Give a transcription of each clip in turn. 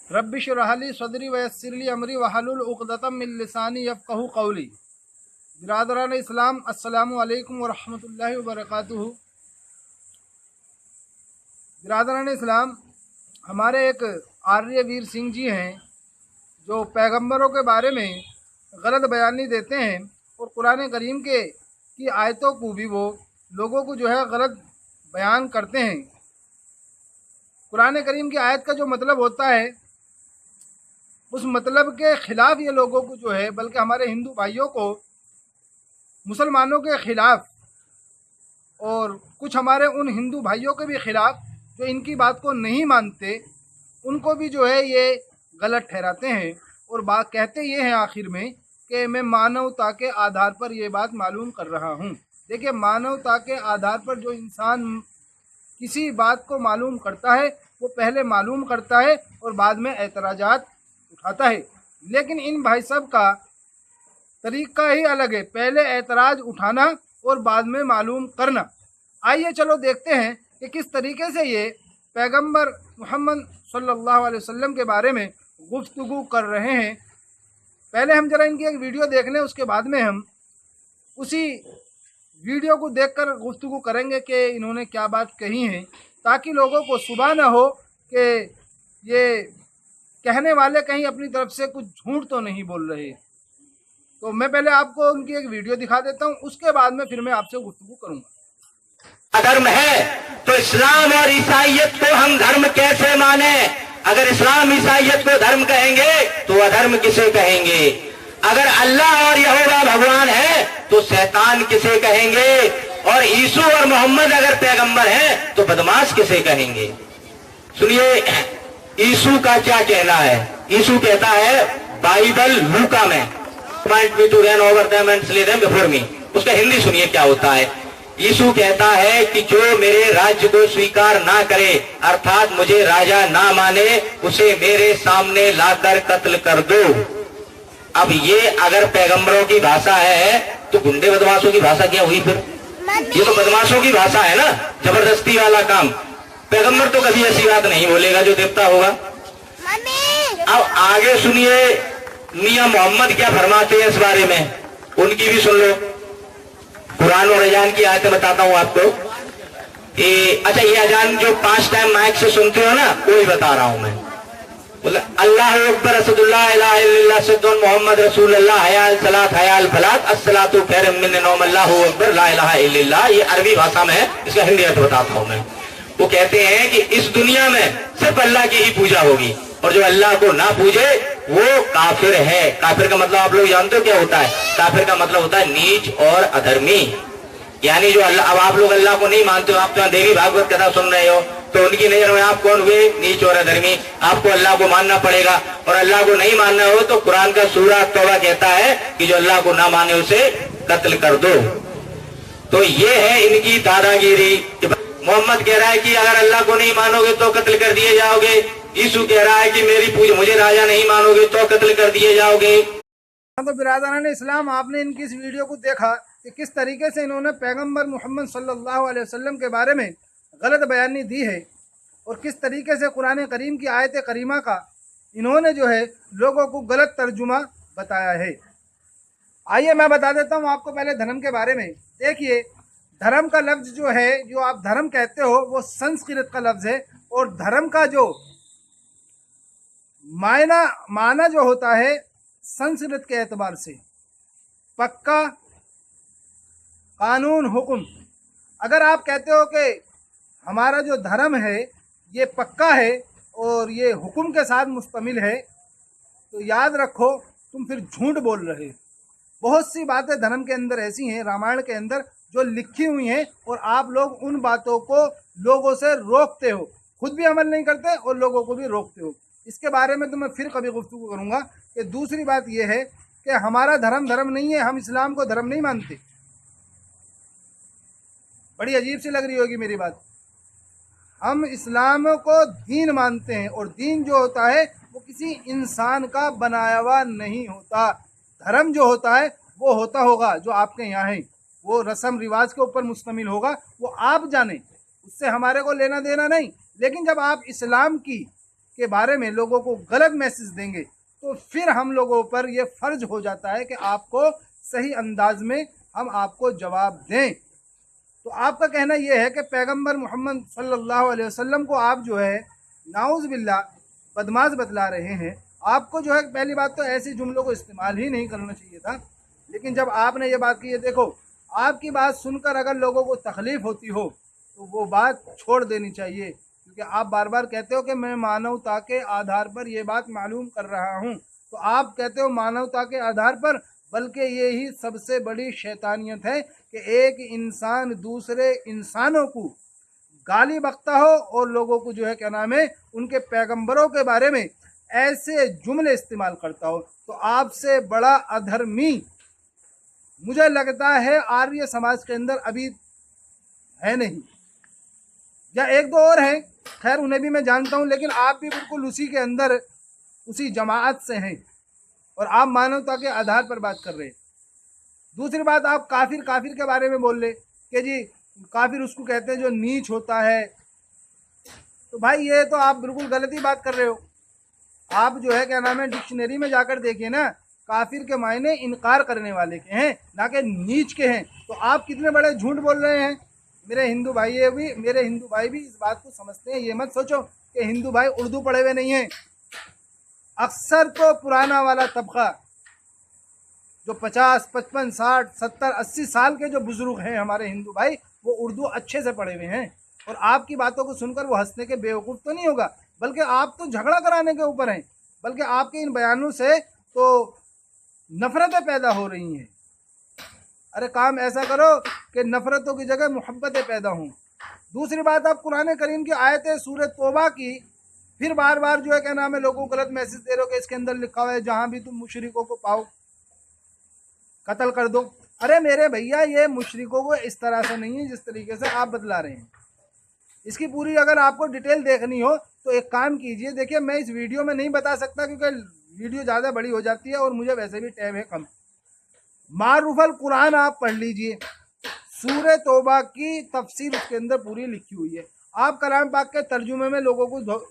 Rabbi इश्रह ली सदरी वयस्सिर ली अमरी वहलुल उक़दतम मिन लिसानी यफ़क़हू क़ौली। बिरादरान इस्लाम, अस्सलामु अलैकुम व रहमतुल्लाहि व बरकातुहू। बिरादरान इस्लाम, हमारे एक आर्य वीर सिंह जी हैं जो पैगंबरों के बारे में गलत बयानी देते हैं और कुरान करीम की आयतों को भी वो लोगों को जो है गलत बयान करते हैं। कुरान करीम की आयत का जो मतलब होता है उस मतलब के ख़िलाफ़ ये लोगों को जो है, बल्कि हमारे हिंदू भाइयों को मुसलमानों के ख़िलाफ़ और कुछ हमारे उन हिंदू भाइयों के भी ख़िलाफ़ जो इनकी बात को नहीं मानते, उनको भी जो है ये गलत ठहराते हैं और बात कहते ये हैं आखिर में कि मैं मानवता के आधार पर ये बात मालूम कर रहा हूँ। देखिए, मानवता के आधार पर जो इंसान किसी बात को मालूम करता है वो पहले मालूम करता है और बाद में एतराज़ात उठाता है। लेकिन इन भाई साहब का तरीका ही अलग है, पहले एतराज़ उठाना और बाद में मालूम करना। आइए चलो देखते हैं कि किस तरीके से ये पैगंबर मोहम्मद सल्लल्लाहु अलैहि वसल्लम के बारे में गुफ्तगू कर रहे हैं। पहले हम जरा इनकी एक वीडियो देख लें, उसके बाद में हम उसी वीडियो को देखकर गुफ्तगू करेंगे कि इन्होंने क्या बात कही है, ताकि लोगों को सुबह न हो कि ये कहने वाले कहीं अपनी तरफ से कुछ झूठ तो नहीं बोल रहे। तो मैं पहले आपको उनकी एक वीडियो दिखा देता हूं, उसके बाद में फिर मैं आपसे गुफ्तगू करूंगा। धर्म है तो इस्लाम और ईसाइयत को हम धर्म कैसे माने? अगर इस्लाम ईसाइयत को धर्म कहेंगे तो अधर्म किसे कहेंगे? अगर अल्लाह और यहोवा भगवान है तो शैतान किसे कहेंगे? और यीशु और मोहम्मद अगर पैगंबर हैं तो बदमाश किसे कहेंगे? सुनिए, यीशु का क्या कहना है। यीशु कहता है बाइबल लूका में, उसका हिंदी सुनिए क्या होता है। यीशु कहता है कि जो मेरे राज्य को स्वीकार ना करे, अर्थात मुझे राजा ना माने, उसे मेरे सामने लाकर कत्ल कर दो। अब ये अगर पैगंबरों की भाषा है तो गुंडे बदमाशों की भाषा क्या हुई फिर? ये तो बदमाशों की भाषा है ना, जबरदस्ती वाला काम। पैगंबर तो कभी ऐसी बात नहीं बोलेगा जो देवता होगा। अब आगे सुनिए मियां मोहम्मद क्या फरमाते हैं इस बारे में, उनकी भी सुन लो। कुरान और अजान की आयतें बताता हूं आपको। अच्छा, ये अजान जो 5 टाइम माइक से सुनते हो ना, वही बता रहा हूं मैं। अल्लाह अकबर, असदुल्लाह इलाहा इल्लल्लाह, सद्दुन मोहम्मद रसूलुल्लाह, हयाल सलात हयाल फलात, अस्सलातु खैरुम मिन नौम, अल्लाहु अकबर, ला इलाहा इल्लल्लाह। ये अरबी भाषा में है, इसका हिंदी अर्थ बताता हूं मैं। वो कहते हैं कि इस दुनिया में सिर्फ अल्लाह की ही पूजा होगी और जो अल्लाह को ना पूजे वो काफिर है। काफिर का मतलब आप लोग जानते हो क्या होता है? काफिर का मतलब होता है नीच और अधर्मी। यानी जो अल्लाह, अब आप लोग अल्लाह को नहीं मानते हो, आप तो देवी भागवत कथा सुन रहे हो, तो उनकी नजर में आप कौन हुए? नीच और अधर्मी। आपको अल्लाह को मानना पड़ेगा, और अल्लाह को नहीं मानना हो तो कुरान का सूरा तौबा कहता है कि जो अल्लाह को ना माने उसे कत्ल कर दो। तो ये है इनकी दादागिरी। मोहम्मद कह रहा है कि अगर अल्लाह को नहीं मानोगे तो कत्ल कर दिए जाओगे। यीशु कह रहा है कि मुझे राजा नहीं मानोगे तो कत्ल कर दिए जाओगे। तो बिरादरान इस्लाम, आपने इनकी इस वीडियो को देखा कि किस तरीके से इन्होंने पैगंबर मोहम्मद सल्लल्लाहु अलैहि वसल्लम के बारे में गलत बयानी दी है और किस तरीके से कुरान करीम की आयत करीमा का इन्होंने जो है लोगों को गलत तर्जुमा बताया है। आइए मैं बता देता हूँ आपको पहले धर्म के बारे में। देखिए, धर्म का लफ्ज़ जो है, जो आप धर्म कहते हो, वो संस्कृत का लफ्ज़ है और धर्म का जो माना जो होता है संस्कृत के एतबार से पक्का, कानून, हुक्म। अगर आप कहते हो कि हमारा जो धर्म है ये पक्का है और ये हुक्म के साथ मुश्तमिल है, तो याद रखो तुम फिर झूठ बोल रहे हो। बहुत सी बातें धर्म के अंदर ऐसी हैं, रामायण के अंदर, जो लिखी हुई हैं और आप लोग उन बातों को लोगों से रोकते हो, खुद भी अमल नहीं करते और लोगों को भी रोकते हो। इसके बारे में तो मैं फिर कभी गुफ्तगू करूँगा। कि दूसरी बात यह है कि हमारा धर्म नहीं है, हम इस्लाम को धर्म नहीं मानते। बड़ी अजीब सी लग रही होगी मेरी बात। हम इस्लाम को दीन मानते हैं और दीन जो होता है वो किसी इंसान का बनाया हुआ नहीं होता। धर्म जो होता है वो होता होगा जो आपके यहाँ है, वो रस्म रिवाज के ऊपर मुश्तमिल होगा, वो आप जाने, उससे हमारे को लेना देना नहीं। लेकिन जब आप इस्लाम की के बारे में लोगों को गलत मैसेज देंगे तो फिर हम लोगों पर यह फ़र्ज हो जाता है कि आपको सही अंदाज में हम आपको जवाब दें। तो आपका कहना यह है कि पैगंबर मोहम्मद सल्लल्लाहु अलैहि वसल्लम को आप जो है नाउज़ बिल्लाह बदमाश बतला रहे हैं। आपको जो है पहली बात तो ऐसे जुमलों को इस्तेमाल ही नहीं करना चाहिए था, लेकिन जब आपने ये बात की है, देखो आपकी बात सुनकर अगर लोगों को तकलीफ़ होती हो तो वो बात छोड़ देनी चाहिए, क्योंकि आप बार बार कहते हो कि मैं मानवता के आधार पर ये बात मालूम कर रहा हूँ। तो आप कहते हो मानवता के आधार पर, बल्कि ये ही सबसे बड़ी शैतानियत है कि एक इंसान दूसरे इंसानों को गाली बकता हो और लोगों को जो है क्या नाम है उनके पैगंबरों के बारे में ऐसे जुमले इस्तेमाल करता हो। तो आपसे बड़ा अधर्मी मुझे लगता है आर्य समाज के अंदर अभी है नहीं, या एक दो और हैं, खैर उन्हें भी मैं जानता हूं, लेकिन आप भी बिल्कुल उसी के अंदर उसी जमात से हैं और आप मानवता के आधार पर बात कर रहे हैं। दूसरी बात, आप काफिर के बारे में बोल रहे कि जी काफिर उसको कहते हैं जो नीच होता है। तो भाई ये तो आप बिल्कुल गलत ही बात कर रहे हो। आप जो है क्या नाम है डिक्शनरी में जाकर देखिए ना, काफिर के मायने इनकार करने वाले के हैं, ना कि नीच के हैं। तो आप कितने बड़े झूठ बोल रहे हैं। मेरे हिंदू भाई भी इस बात को समझते हैं। ये मत सोचो कि हिंदू भाई उर्दू पढ़े हुए नहीं हैं। अक्सर तो पुराना वाला तबका जो 50, 55, 60, 70, 80 साल के जो बुजुर्ग हैं हमारे हिंदू भाई, वो उर्दू अच्छे से पढ़े हुए हैं और आपकी बातों को सुनकर वो हंसने के बेवकूफ़ तो नहीं होगा, बल्कि आप तो झगड़ा कराने के ऊपर हैं। बल्कि आपके इन बयानों से तो नफ़रतें पैदा हो रही हैं। अरे काम ऐसा करो कि नफ़रतों की जगह मोहब्बतें पैदा हों। दूसरी बात, आप कुरान करीम की आयतें सूरह तौबा की फिर बार बार जो है क्या नाम है लोगों को गलत मैसेज दे रहे हो कि इसके अंदर लिखा हुआ है जहाँ भी तुम मुशरिकों को पाओ कत्ल कर दो। अरे मेरे भैया, ये मुशरिकों को इस तरह से नहीं है जिस तरीके से आप बतला रहे हैं। इसकी पूरी अगर आपको डिटेल देखनी हो तो एक काम कीजिए, देखिए मैं इस वीडियो में नहीं बता सकता क्योंकि वीडियो ज़्यादा बड़ी हो जाती है और मुझे वैसे भी टाइम है कम। मारूफल कुरान आप पढ़ लीजिए, सूरह तौबा की तफसीर उसके अंदर पूरी लिखी हुई है। आप कलाम पाक के तर्जुमे में लोगों को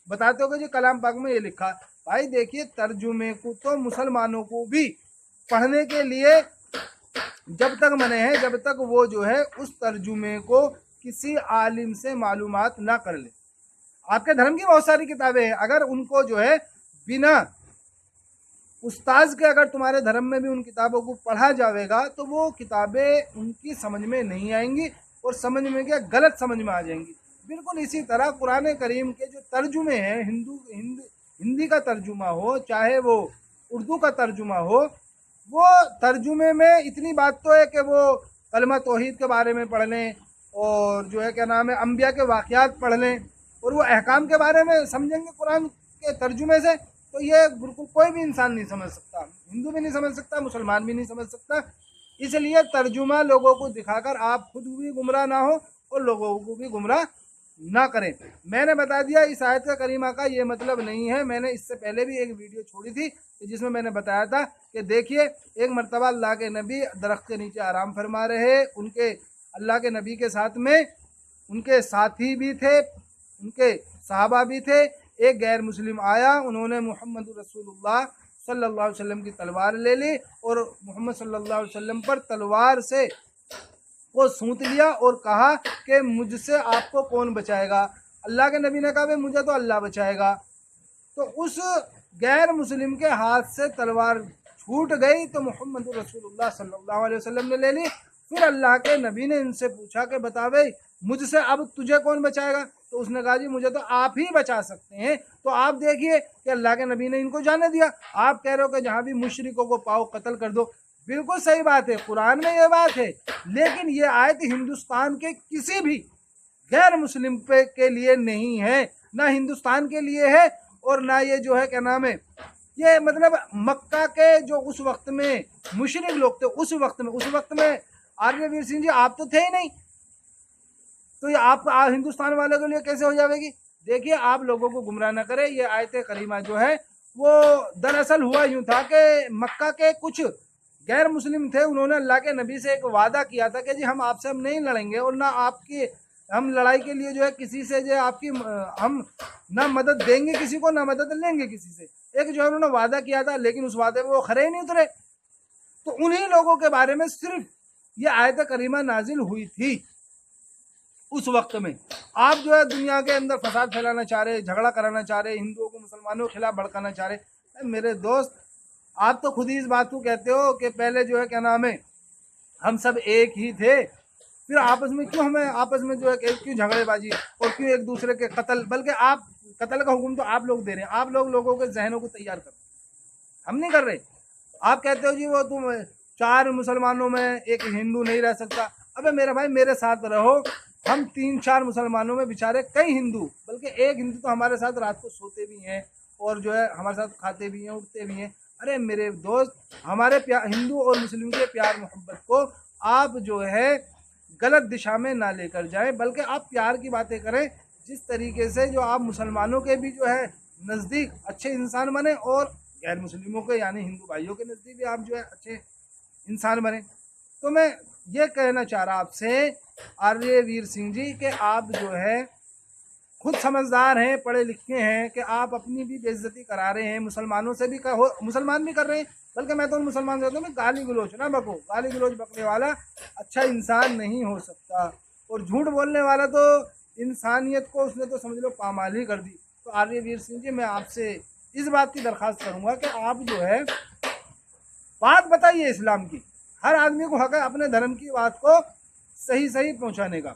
बताते हो कि जी कलाम पाक में ये लिखा। भाई देखिए, तर्जुमे को तो मुसलमानों को भी पढ़ने के लिए जब तक मने हैं जब तक वो जो है उस तर्जुमे को किसी आलिम से मालूमात ना कर ले। आपके धर्म की बहुत सारी किताबें हैं, अगर उनको जो है बिना उस्ताद के अगर तुम्हारे धर्म में भी उन किताबों को पढ़ा जाएगा तो वो किताबें उनकी समझ में नहीं आएंगी और समझ में क्या गलत समझ में आ जाएंगी। बिल्कुल इसी तरह कुरान करीम के जो तर्जुमे हैं, हिंदी का तर्जुमा हो चाहे वो उर्दू का तर्जुमा हो, वो तर्जुमे में इतनी बात तो है कि वो कलमा तौहीद के बारे में पढ़ लें और जो है क्या नाम है अंबिया के वाक़यात पढ़ लें और वो अहकाम के बारे में समझेंगे कुरान के तर्जुमे से, तो ये बिल्कुल कोई भी इंसान नहीं समझ सकता। हिंदू भी नहीं समझ सकता, मुसलमान भी नहीं समझ सकता। इसलिए तर्जुमा लोगों को दिखाकर आप खुद भी गुमराह ना हो और लोगों को भी गुमराह ना करें। मैंने बता दिया इस आयत का करीमा का ये मतलब नहीं है। मैंने इससे पहले भी एक वीडियो छोड़ी थी जिसमें मैंने बताया था कि देखिए एक मरतबा अल्लाह के नबी दरख्त के नीचे आराम फरमा रहे, उनके अल्लाह के नबी के साथ में उनके साथी भी थे, उनके सहाबा भी थे। एक गैर मुस्लिम आया, उन्होंने मोहम्मद रसूलुल्लाह सल्लल्लाहु अलैहि वसल्लम की तलवार ले ली और मोहम्मद सल्लल्लाहु अलैहि वसल्लम पर तलवार से को सूंत लिया और कहा कि मुझसे आपको कौन बचाएगा। अल्लाह के नबी ने कहा भाई मुझे तो अल्लाह बचाएगा। तो उस गैर मुस्लिम के हाथ से तलवार छूट गई तो मोहम्मद रसूलुल्लाह सल्लल्लाहु अलैहि वसल्लम ने ले ली। फिर अल्लाह के नबी ने इनसे पूछा कि बता भाई मुझसे अब तुझे कौन बचाएगा। तो उसने कहा जी मुझे तो आप ही बचा सकते हैं। तो आप देखिए कि अल्लाह के नबी ने इनको जाने दिया। आप कह रहे हो कि जहाँ भी मुशरिकों को पाओ कत्ल कर दो। बिल्कुल सही बात है, कुरान में ये बात है, लेकिन ये आयत हिंदुस्तान के किसी भी गैर मुस्लिम पे के लिए नहीं है, ना हिंदुस्तान के लिए है और ना ये जो है क्या नाम है ये मतलब मक्का के जो उस वक्त में मुशरिक लोग थे उस वक्त में आर्यवीर सिंह जी आप तो थे ही नहीं, तो ये आप हिंदुस्तान वालों के लिए कैसे हो जाएगी। देखिए आप लोगों को गुमराह न करें। ये आयत करीमा जो है वो दरअसल हुआ यूँ था कि मक्का के कुछ गैर मुस्लिम थे, उन्होंने अल्लाह के नबी से एक वादा किया था कि जी हम आपसे हम नहीं लड़ेंगे और ना आपकी हम लड़ाई के लिए जो है किसी से जो है आपकी हम ना मदद देंगे किसी को, ना मदद लेंगे किसी से। एक जो है उन्होंने वादा किया था, लेकिन उस वादे में वो खरे ही नहीं उतरे। तो उन्हीं लोगों के बारे में सिर्फ ये आयत करीमा नाजिल हुई थी उस वक्त में। आप जो है दुनिया के अंदर फसाद फैलाना चाह रहे, झगड़ा कराना चाह रहे, हिंदुओं को मुसलमानों के खिलाफ भड़काना चाह रहे। मेरे दोस्त, आप तो खुद ही इस बात को कहते हो कि पहले जो है क्या नाम है हम सब एक ही थे, फिर आपस में क्यों हमें आपस में जो है क्यों झगड़ेबाजी और क्यों एक दूसरे के कत्ल, बल्कि आप कत्ल का हुक्म तो आप लोग दे रहे हैं, आप लोगों के जहनों को तैयार कर रहे हैं, हम नहीं कर रहे। आप कहते हो जी वो तुम 4 मुसलमानों में एक हिंदू नहीं रह सकता। अबे मेरे भाई मेरे साथ रहो, हम 3-4 मुसलमानों में बेचारे कई हिंदू, बल्कि एक हिंदू तो हमारे साथ रात को सोते भी हैं और जो है हमारे साथ खाते भी हैं, उठते भी हैं। अरे मेरे दोस्त, हमारे हिंदू और मुस्लिम के प्यार मोहब्बत को आप जो है गलत दिशा में ना लेकर जाएं, बल्कि आप प्यार की बातें करें। जिस तरीके से जो आप मुसलमानों के भी जो है नज़दीक अच्छे इंसान बने और गैर मुस्लिमों के यानी हिंदू भाइयों के नज़दीक भी आप जो है अच्छे इंसान बने। तो मैं ये कहना चाह रहा आपसे आर्यवीर सिंह जी कि आप जो है खुद समझदार हैं, पढ़े लिखे हैं, कि आप अपनी भी बेइज्जती करा रहे हैं, मुसलमानों से भी मुसलमान भी कर रहे हैं। बल्कि मैं तो उन मुसलमान से कहता हूँ गाली गलोच ना बको, गाली गलोच बकने वाला अच्छा इंसान नहीं हो सकता। और झूठ बोलने वाला तो इंसानियत को उसने तो समझ लो पामाल ही कर दी। तो आर्यवीर सिंह जी, मैं आपसे इस बात की दरख्वास्त करूँगा कि आप जो है बात बताइए इस्लाम की। हर आदमी को हक है अपने धर्म की बात को सही सही पहुँचाने का।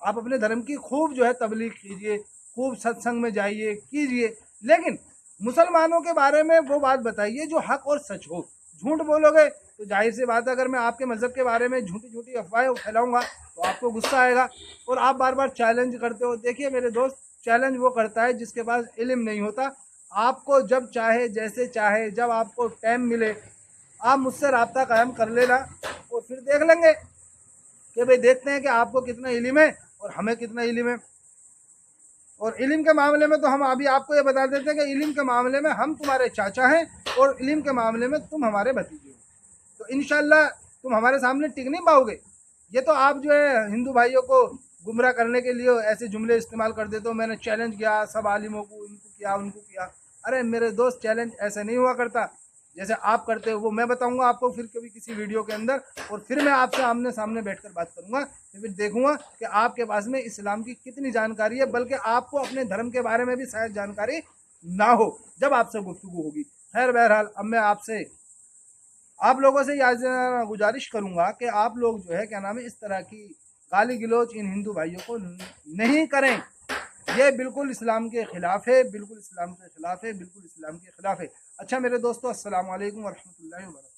आप अपने धर्म की खूब जो है तबलीग कीजिए, खूब सत्संग में जाइए कीजिए, लेकिन मुसलमानों के बारे में वो बात बताइए जो हक और सच हो। झूठ बोलोगे तो जाहिर सी बात है, अगर मैं आपके मज़हब के बारे में झूठी झूठी अफवाहें फैलाऊंगा तो आपको गुस्सा आएगा और आप बार बार चैलेंज करते हो। देखिए मेरे दोस्त, चैलेंज वो करता है जिसके पास इल्म नहीं होता। आपको जब चाहे, जैसे चाहे, जब आपको टाइम मिले, आप मुझसे रब्ता कायम कर लेना और फिर देख लेंगे कि भाई देखते हैं कि आपको कितना इल्म है और हमें कितना इल्म है। और इल्म के मामले में तो हम अभी आपको ये बता देते हैं कि इल्म के मामले में हम तुम्हारे चाचा हैं और इल्म के मामले में तुम हमारे भतीजे हो। तो इंशाल्लाह तुम हमारे सामने टिक नहीं पाओगे। ये तो आप जो है हिंदू भाइयों को गुमराह करने के लिए ऐसे जुमले इस्तेमाल कर देते हो। मैंने चैलेंज किया सब आलिमों को, इनको किया उनको किया। अरे मेरे दोस्त, चैलेंज ऐसे नहीं हुआ करता जैसे आप करते हो। वो मैं बताऊंगा आपको फिर कभी किसी वीडियो के अंदर, और फिर मैं आपसे आमने सामने बैठकर बात करूंगा। फिर देखूंगा कि आपके पास में इस्लाम की कितनी जानकारी है, बल्कि आपको अपने धर्म के बारे में भी शायद जानकारी ना हो जब आपसे गुफ्तगू होगी। खैर बहरहाल, अब मैं आपसे आप लोगों से यह गुजारिश करूंगा कि आप लोग जो है क्या नाम है इस तरह की गाली गलौज इन हिंदू भाइयों को नहीं करें। ये बिल्कुल इस्लाम के ख़िलाफ़ है, बिल्कुल इस्लाम के ख़िलाफ़ है, बिल्कुल इस्लाम के ख़िलाफ़ है। अच्छा मेरे दोस्तों, अस्सलाम वालेकुम व रहमतुल्लाहि व बरकातहू।